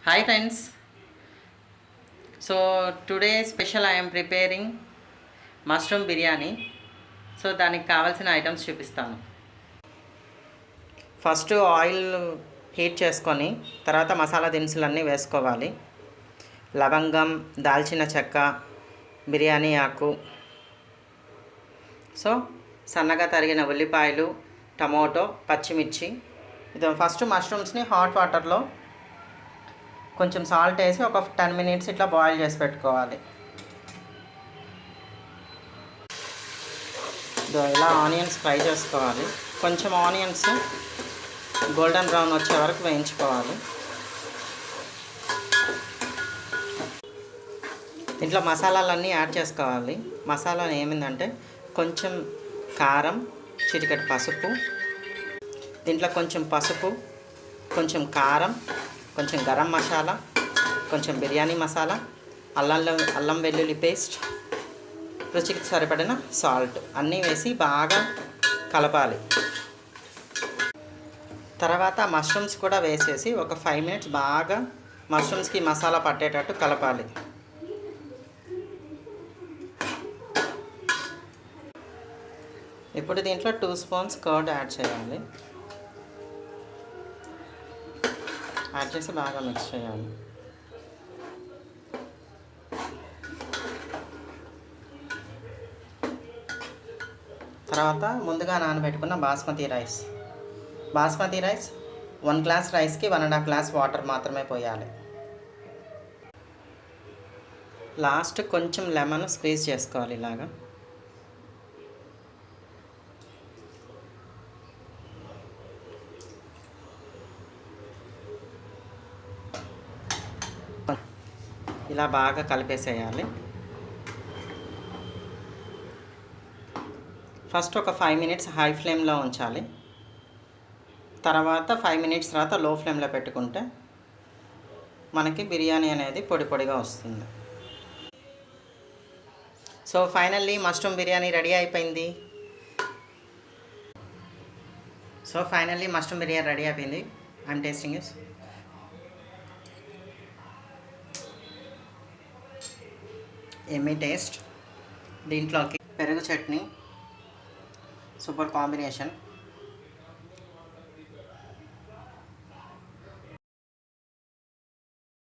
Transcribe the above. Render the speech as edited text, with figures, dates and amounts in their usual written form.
Hi friends. So today special I am preparing mushroom biryani. So దానికి కావాల్సిన items చూపిస్తాను. First oil heat చేసుకొని తర్వాత మసాలా దినుసులన్నీ వేసుకోవాలి. లవంగం, దాల్చిన చెక్క, బిర్యానీ ఆకు, సో సన్నగా తరిగిన ఉల్లిపాయలు, టమోటో, పచ్చిమిర్చి. ఇది ఫస్ట్ మష్రూమ్స్ని హాట్ వాటర్లో కొంచెం సాల్ట్ వేసి ఒక 10 minutes ఇట్లా బాయిల్ చేసి పెట్టుకోవాలి. ఇలా ఆనియన్స్ ఫ్రై చేసుకోవాలి. కొంచెం ఆనియన్స్ గోల్డెన్ బ్రౌన్ వచ్చే వరకు వేయించుకోవాలి. దీంట్లో మసాలాలన్నీ యాడ్ చేసుకోవాలి. మసాలా ఏమిందంటే కొంచెం కారం, చిటికెడు పసుపు, దీంట్లో కొంచెం పసుపు, కొంచెం కారం, కొంచెం గరం మసాలా, కొంచెం బిర్యానీ మసాలా, అల్లం వెల్లుల్లి పేస్ట్, రుచికి సరిపడిన సాల్ట్ అన్నీ వేసి బాగా కలపాలి. తర్వాత మష్రూమ్స్ కూడా వేసేసి ఒక 5 minutes బాగా మష్రూమ్స్కి మసాలా పట్టేటట్టు కలపాలి. ఇప్పుడు దీంట్లో 2 spoons కర్డ్ యాడ్ చేయాలి. యాడ్ చేసి బాగా మిక్స్ చేయాలి. తర్వాత ముందుగా నానబెట్టుకున్న బాస్మతి రైస్ 1 glass రైస్కి 1.5 glass వాటర్ మాత్రమే పోయాలి. లాస్ట్ కొంచెం లెమన్ స్క్వీజ్ చేసుకోవాలి. ఇలాగా ఇలా బాగా కలిపేసేయాలి. ఫస్ట్ ఒక 5 minutes హై ఫ్లేమ్లో ఉంచాలి. తర్వాత 5 minutes తర్వాత లో ఫ్లేమ్లో పెట్టుకుంటే మనకి బిర్యానీ అనేది పొడి పొడిగా వస్తుంది. So finally mushroom biryani ready అయిపోయింది. I'm tasting it. Yummy taste. దీంట్లోకి పెరుగు చట్నీ సూపర్ కాంబినేషన్.